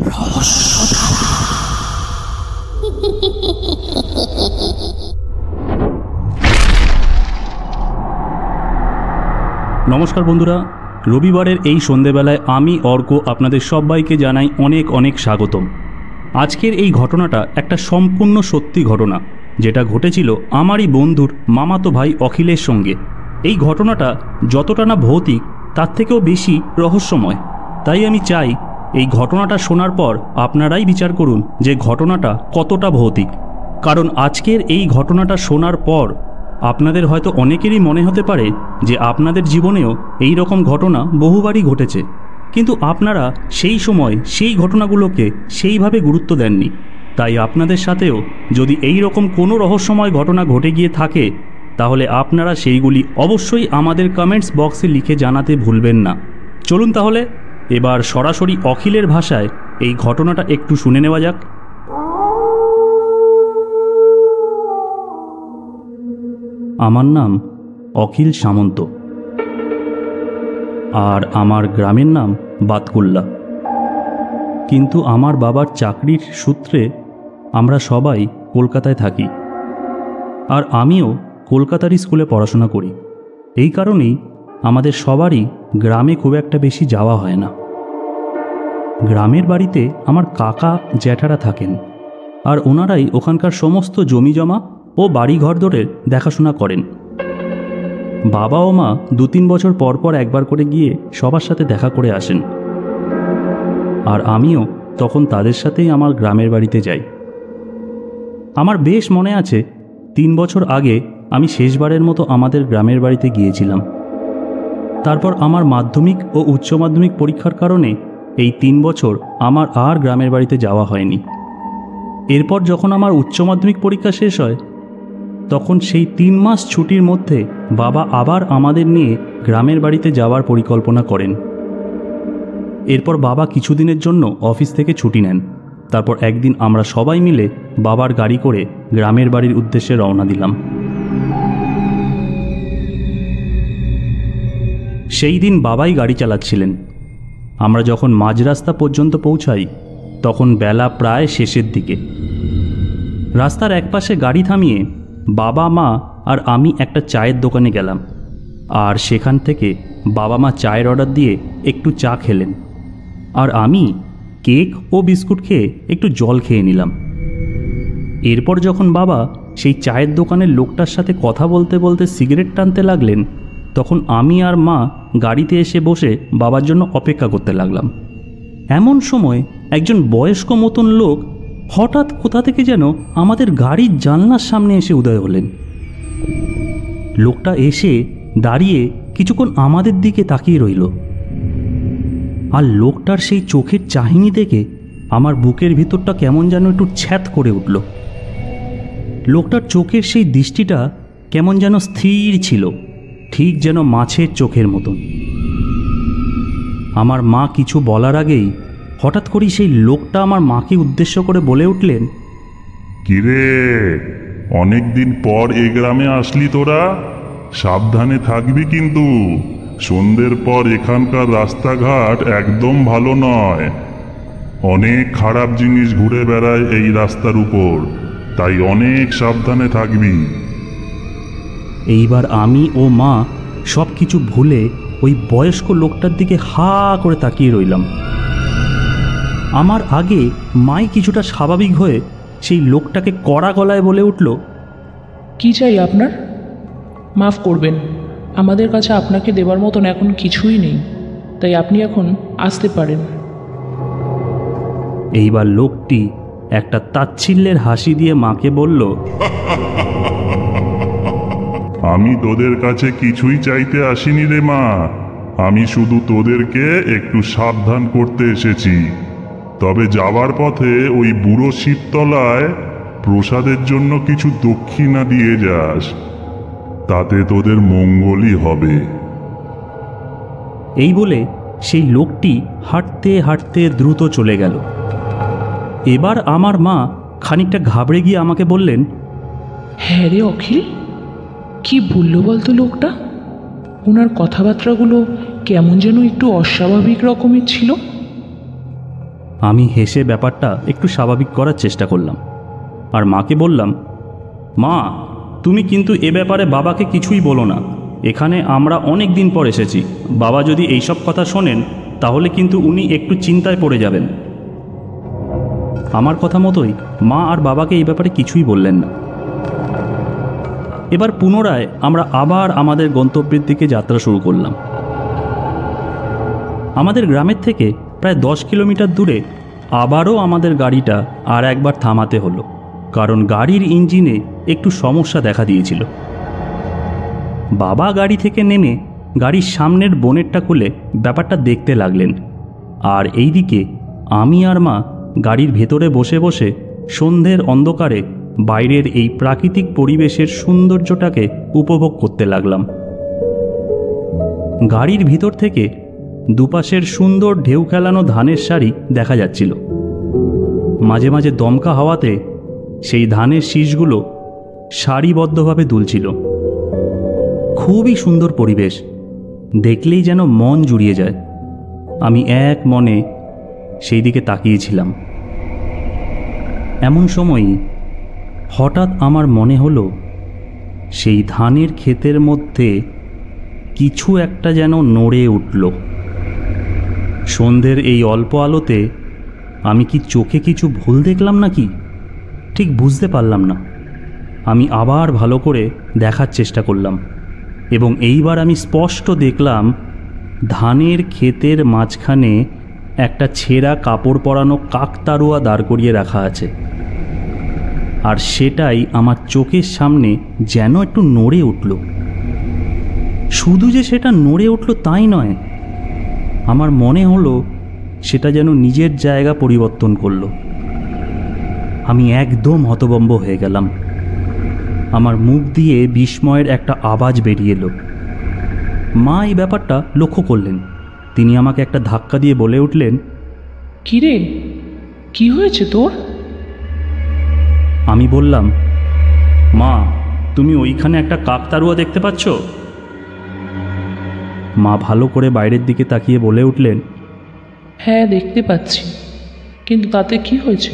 নমস্কার বন্ধুরা, রবিবারের এই সন্ধেবেলায় আমি অর্ক আপনাদের সবাইকে জানাই অনেক অনেক স্বাগতম। আজকের এই ঘটনাটা একটা সম্পূর্ণ সত্যি ঘটনা, যেটা ঘটেছিল আমারই বন্ধুর মামাতো ভাই অখিলের সঙ্গে। এই ঘটনাটা যতটা না ভৌতিক, তার থেকেও বেশি রহস্যময়। তাই আমি চাই এই ঘটনাটা শোনার পর আপনারাই বিচার করুন যে ঘটনাটা কতটা ভৌতিক। কারণ আজকের এই ঘটনাটা শোনার পর আপনাদের হয়তো অনেকেরই মনে হতে পারে যে আপনাদের জীবনেও এই রকম ঘটনা বহুবারই ঘটেছে, কিন্তু আপনারা সেই সময় সেই ঘটনাগুলোকে সেইভাবে গুরুত্ব দেননি। তাই আপনাদের সাথেও যদি এই রকম কোনো রহস্যময় ঘটনা ঘটে গিয়ে থাকে, তাহলে আপনারা সেইগুলি অবশ্যই আমাদের কমেন্টস বক্সে লিখে জানাতে ভুলবেন না। চলুন তাহলে এবার সরাসরি অখিলের ভাষায় এই ঘটনাটা একটু শুনে নেওয়া যাক। আমার নাম অখিল সামন্ত, আর আমার গ্রামের নাম বাতকুল্লা। কিন্তু আমার বাবার চাকরির সূত্রে আমরা সবাই কলকাতায় থাকি, আর আমিও কলকাতারই স্কুলে পড়াশোনা করি। এই কারণেই আমাদের সবারই গ্রামে খুব একটা বেশি যাওয়া হয় না। গ্রামের বাড়িতে আমার কাকা জ্যাঠারা থাকেন, আর ওনারাই ওখানকার সমস্ত জমি জমা ও বাড়িঘর দরের দেখাশোনা করেন। বাবা ও মা 2-3 বছর পর পর একবার করে গিয়ে সবার সাথে দেখা করে আসেন, আর আমিও তখন তাদের সাথেই আমার গ্রামের বাড়িতে যাই। আমার বেশ মনে আছে 3 বছর আগে আমি শেষবারের মতো আমাদের গ্রামের বাড়িতে গিয়েছিলাম। তারপর আমার মাধ্যমিক ও উচ্চ মাধ্যমিক পরীক্ষার কারণে এই 3 বছর আমার আর গ্রামের বাড়িতে যাওয়া হয়নি। এরপর যখন আমার উচ্চ মাধ্যমিক পরীক্ষা শেষ হয়, তখন সেই 3 মাস ছুটির মধ্যে বাবা আবার আমাদের নিয়ে গ্রামের বাড়িতে যাওয়ার পরিকল্পনা করেন। এরপর বাবা কিছুদিনের জন্য অফিস থেকে ছুটি নেন। তারপর একদিন আমরা সবাই মিলে বাবার গাড়ি করে গ্রামের বাড়ির উদ্দেশ্যে রওনা দিলাম। সেই দিন বাবাই গাড়ি চালাচ্ছিলেন। আমরা যখন মাঝ রাস্তা পর্যন্ত পৌঁছাই, তখন বেলা প্রায় শেষের দিকে। রাস্তার একপাশে গাড়ি থামিয়ে বাবা, মা আর আমি একটা চায়ের দোকানে গেলাম, আর সেখান থেকে বাবা মা চায়ের অর্ডার দিয়ে একটু চা খেলেন, আর আমি কেক ও বিস্কুট খেয়ে একটু জল খেয়ে নিলাম। এরপর যখন বাবা সেই চায়ের দোকানের লোকটার সাথে কথা বলতে বলতে সিগারেট টানতে লাগলেন, তখন আমি আর মা গাড়িতে এসে বসে বাবার জন্য অপেক্ষা করতে লাগলাম। এমন সময় একজন বয়স্ক মতন লোক হঠাৎ কোথা থেকে যেন আমাদের গাড়ির জানলার সামনে এসে উদয় হলেন। লোকটা এসে দাঁড়িয়ে কিছুক্ষণ আমাদের দিকে তাকিয়ে রইল, আর লোকটার সেই চোখের চাহনি দেখে আমার বুকের ভিতরটা কেমন যেন একটু ছ্যাঁত করে উঠল। লোকটার চোখের সেই দৃষ্টিটা কেমন যেন স্থির ছিল, ঠিক যেন মাছের চোখের মতন। আমার মা কিছু বলার আগেই হঠাৎ করেই সেই লোকটা আমার মাকে উদ্দেশ্য করে বলে উঠলেন, কিরে, অনেক দিন পর এ গ্রামে আসলি তোরা? সাবধানে থাকবি কিন্তু। সন্ধ্যের পর এখানকার রাস্তাঘাট একদম ভালো নয়। অনেক খারাপ জিনিস ঘুরে বেড়ায় এই রাস্তার উপর, তাই অনেক সাবধানে থাকবি। এইবার আমি ও মা সব কিছু ভুলে ওই বয়স্ক লোকটার দিকে হা করে তাকিয়ে রইলাম। আমার আগে মাই কিছুটা স্বাভাবিক হয়ে সেই লোকটাকে কড়া গলায় বলে উঠল, কি চাই আপনার? মাফ করবেন, আমাদের কাছে আপনাকে দেবার মতন এখন কিছুই নেই, তাই আপনি এখন আসতে পারেন। এইবার লোকটি একটা তাচ্ছিল্যের হাসি দিয়ে মাকে বলল, আমি তোদের কাছে কিছুই চাইতে আসিনি রে মা, আমি শুধু তোদেরকে একটু সাবধান করতে এসেছি। তবে যাবার পথে ওই বুড়ো শিবতলায় প্রসাদের জন্য কিছু দক্ষিণা দিয়ে যাস, তাতে তোদের মঙ্গলই হবে। এই বলে সেই লোকটি হাঁটতে হাঁটতে দ্রুত চলে গেল। এবার আমার মা খানিকটা ঘাবড়ে গিয়ে আমাকে বললেন, হ্যাঁ রে অখিল, কি বললো বলতো লোকটা? ওনার কথাবার্তাগুলো কেমন যেন একটু অস্বাভাবিক রকমের ছিল। আমি হেসে ব্যাপারটা একটু স্বাভাবিক করার চেষ্টা করলাম, আর মাকে বললাম, মা তুমি কিন্তু এ ব্যাপারে বাবাকে কিছুই বলো না। এখানে আমরা অনেক দিন পর এসেছি, বাবা যদি এইসব কথা শোনেন তাহলে কিন্তু উনি একটু চিন্তায় পড়ে যাবেন। আমার কথা মতোই মা আর বাবাকে এই ব্যাপারে কিছুই বললেন না। এবার পুনরায় আমরা আবার আমাদের গন্তব্যের দিকে যাত্রা শুরু করলাম। আমাদের গ্রামের থেকে প্রায় 10 কিলোমিটার দূরে আবারও আমাদের গাড়িটা আর একবার থামাতে হলো, কারণ গাড়ির ইঞ্জিনে একটু সমস্যা দেখা দিয়েছিল। বাবা গাড়ি থেকে নেমে গাড়ির সামনের বোনেটটা খুলে ব্যাপারটা দেখতে লাগলেন, আর এইদিকে আমি আর মা গাড়ির ভেতরে বসে বসে সন্ধ্যের অন্ধকারে বাইরের এই প্রাকৃতিক পরিবেশের সৌন্দর্যটাকে উপভোগ করতে লাগলাম। গাড়ির ভিতর থেকে দুপাশের সুন্দর ঢেউ খেলানো ধানের সারি দেখা যাচ্ছিল। মাঝে মাঝে দমকা হাওয়াতে সেই ধানের শীষগুলো সারিবদ্ধভাবে দুলছিল। খুবই সুন্দর পরিবেশ, দেখলেই যেন মন জুড়িয়ে যায়। আমি এক মনে সেই দিকে তাকিয়েছিলাম। এমন সময়ই হঠাৎ আমার মনে হলো সেই ধানের ক্ষেতের মধ্যে কিছু একটা যেন নড়ে উঠল। সন্ধ্যের এই অল্প আলোতে আমি কি চোখে কিছু ভুল দেখলাম নাকি ঠিক বুঝতে পারলাম না। আমি আবার ভালো করে দেখার চেষ্টা করলাম, এবং এইবার আমি স্পষ্ট দেখলাম ধানের ক্ষেতের মাঝখানে একটা ছেঁড়া কাপড় পরানো কাকতাড়ুয়া দাঁড় করিয়ে রাখা আছে, আর সেটাই আমার চোখের সামনে যেন একটু নড়ে উঠল। শুধু যে সেটা নড়ে উঠল তাই নয়, আমার মনে হলো সেটা যেন নিজের জায়গা পরিবর্তন করলো। আমি একদম হতভম্ব হয়ে গেলাম। আমার মুখ দিয়ে বিস্ময়ের একটা আওয়াজ বেরিয়ে এলো। মা এই ব্যাপারটা লক্ষ্য করলেন। তিনি আমাকে একটা ধাক্কা দিয়ে বলে উঠলেন, কি রে, কি হয়েছে তোর? আমি বললাম, মা তুমি ওইখানে একটা কাকতাড়ুয়া দেখতে পাচ্ছ? মা ভালো করে বাইরের দিকে তাকিয়ে বলে উঠলেন, হ্যাঁ দেখতে পাচ্ছি, কিন্তু তাতে কি হয়েছে?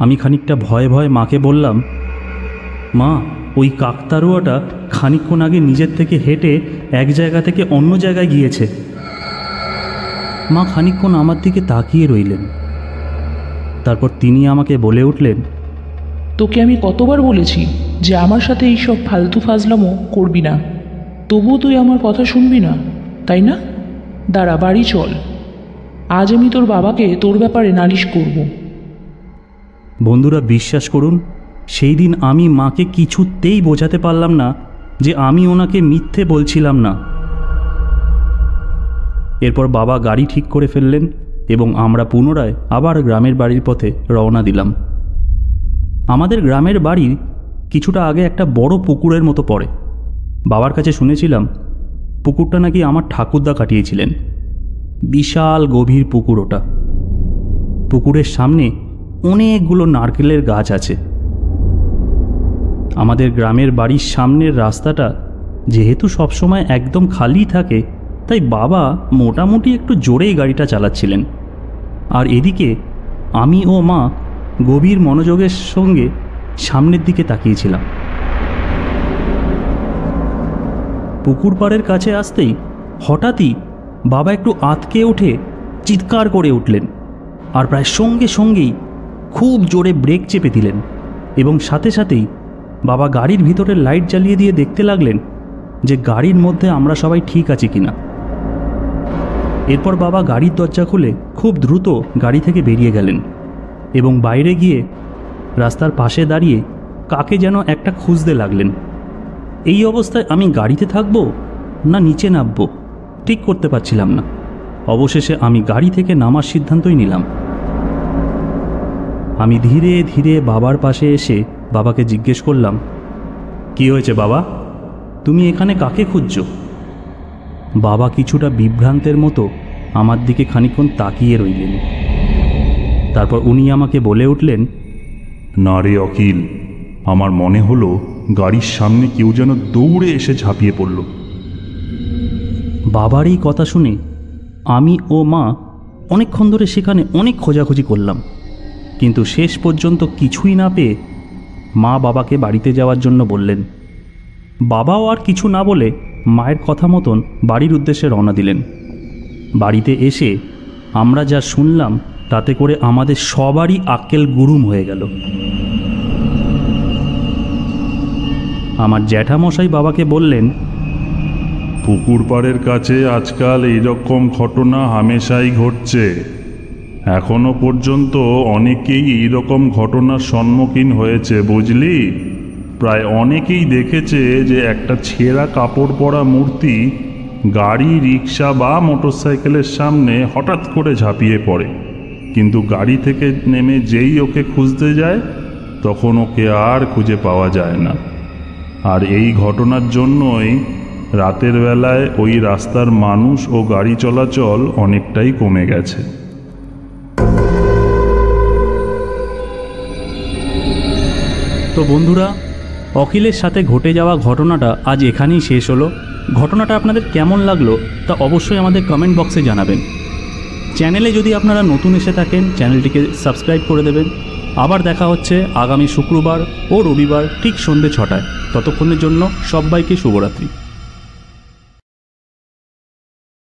আমি খানিকটা ভয়ে ভয়ে মাকে বললাম, মা ওই কাকতাড়ুয়াটা খানিকক্ষণ আগে নিজের থেকে হেঁটে এক জায়গা থেকে অন্য জায়গায় গিয়েছে। মা খানিকক্ষণ আমার দিকে তাকিয়ে রইলেন, তারপর তিনি আমাকে বলে উঠলেন, তোকে আমি কতবার বলেছি যে আমার সাথে এইসব ফালতু ফাজলামো করবি না, তবুও তুই আমার কথা শুনবি না, তাই না? দাঁড়া, বাড়ি চল, আজ আমি তোর বাবাকে তোর ব্যাপারে নালিশ করব। বন্ধুরা, বিশ্বাস করুন, সেই দিন আমি মাকে কিছুতেই বোঝাতে পারলাম না যে আমি ওনাকে মিথ্যে বলছিলাম না। এরপর বাবা গাড়ি ঠিক করে ফেললেন এবং আমরা পুনরায় আবার গ্রামের বাড়ির পথে রওনা দিলাম। আমাদের গ্রামের বাড়ির কিছুটা আগে একটা বড় পুকুরের মতো পড়ে। বাবার কাছে শুনেছিলাম পুকুরটা নাকি আমার ঠাকুরদা কাটিয়েছিলেন। বিশাল গভীর পুকুর ওটা। পুকুরের সামনে অনেকগুলো নারকেলের গাছ আছে। আমাদের গ্রামের বাড়ির সামনের রাস্তাটা যেহেতু সবসময় একদম খালি থাকে, তাই বাবা মোটামুটি একটু জোরেই গাড়িটা চালাচ্ছিলেন, আর এদিকে আমি ও মা গভীর মনোযোগের সঙ্গে সামনের দিকে তাকিয়েছিলাম। পুকুর পাড়ের কাছে আসতেই হঠাৎই বাবা একটু আঁতকে উঠে চিৎকার করে উঠলেন, আর প্রায় সঙ্গে সঙ্গেই খুব জোরে ব্রেক চেপে দিলেন, এবং সাথে সাথেই বাবা গাড়ির ভিতরের লাইট জ্বালিয়ে দিয়ে দেখতে লাগলেন যে গাড়ির মধ্যে আমরা সবাই ঠিক আছি কিনা। এরপর বাবা গাড়ির দরজা খুলে খুব দ্রুত গাড়ি থেকে বেরিয়ে গেলেন এবং বাইরে গিয়ে রাস্তার পাশে দাঁড়িয়ে কাকে যেন একটা খুঁজতে লাগলেন। এই অবস্থায় আমি গাড়িতে থাকবো না নিচে নামবো ঠিক করতে পারছিলাম না। অবশেষে আমি গাড়ি থেকে নামার সিদ্ধান্তই নিলাম। আমি ধীরে ধীরে বাবার পাশে এসে বাবাকে জিজ্ঞেস করলাম, কি হয়েছে বাবা, তুমি এখানে কাকে খুঁজছো? বাবা কিছুটা বিভ্রান্তের মতো আমার দিকে খানিকক্ষণ তাকিয়ে রইলেন। তারপর উনি আমাকে বলে উঠলেন, না রে অখিল, আমার মনে হলো গাড়ির সামনে কেউ যেন দৌড়ে এসে ঝাঁপিয়ে পড়ল। বাবার এই কথা শুনে আমি ও মা অনেকক্ষণ ধরে সেখানে অনেক খোঁজাখুঁজি করলাম, কিন্তু শেষ পর্যন্ত কিছুই না পেয়ে মা বাবাকে বাড়িতে যাওয়ার জন্য বললেন। বাবাও আর কিছু না বলে মায়ের কথা মতন বাড়ির উদ্দেশ্যে রওনা দিলেন। বাড়িতে এসে আমরা যা শুনলাম তাতে করে আমাদের সবারই আক্কেল গুরুম হয়ে গেল। আমার জ্যাঠামশাই বাবাকে বললেন, পুকুর পাড়ের কাছে আজকাল এইরকম ঘটনা হামেশাই ঘটছে। এখনো পর্যন্ত অনেকেই এইরকম ঘটনার সম্মুখীন হয়েছে, বুঝলি? প্রায় অনেকেই দেখেছে যে একটা ছেঁড়া কাপড় পরা মূর্তি গাড়ি, রিক্সা বা মোটরসাইকেলের সামনে হঠাৎ করে ঝাঁপিয়ে পড়ে, কিন্তু গাড়ি থেকে নেমে যেই ওকে খুঁজতে যায় তখন ওকে আর খুঁজে পাওয়া যায় না। আর এই ঘটনার জন্যই রাতের বেলায় ওই রাস্তার মানুষ ও গাড়ি চলাচল অনেকটাই কমে গেছে। তো বন্ধুরা, অখিলের সাথে ঘটে যাওয়া ঘটনাটা আজ এখানেই শেষ হলো। ঘটনাটা আপনাদের কেমন লাগলো তা অবশ্যই আমাদের কমেন্ট বক্সে জানাবেন। চ্যানেলে যদি আপনারা নতুন এসে থাকেন চ্যানেলটিকে সাবস্ক্রাইব করে দেবেন। আবার দেখা হচ্ছে আগামী শুক্রবার ও রবিবার ঠিক সন্ধ্যে 6টায়। ততক্ষণের জন্য সবাইকে শুভরাত্রি।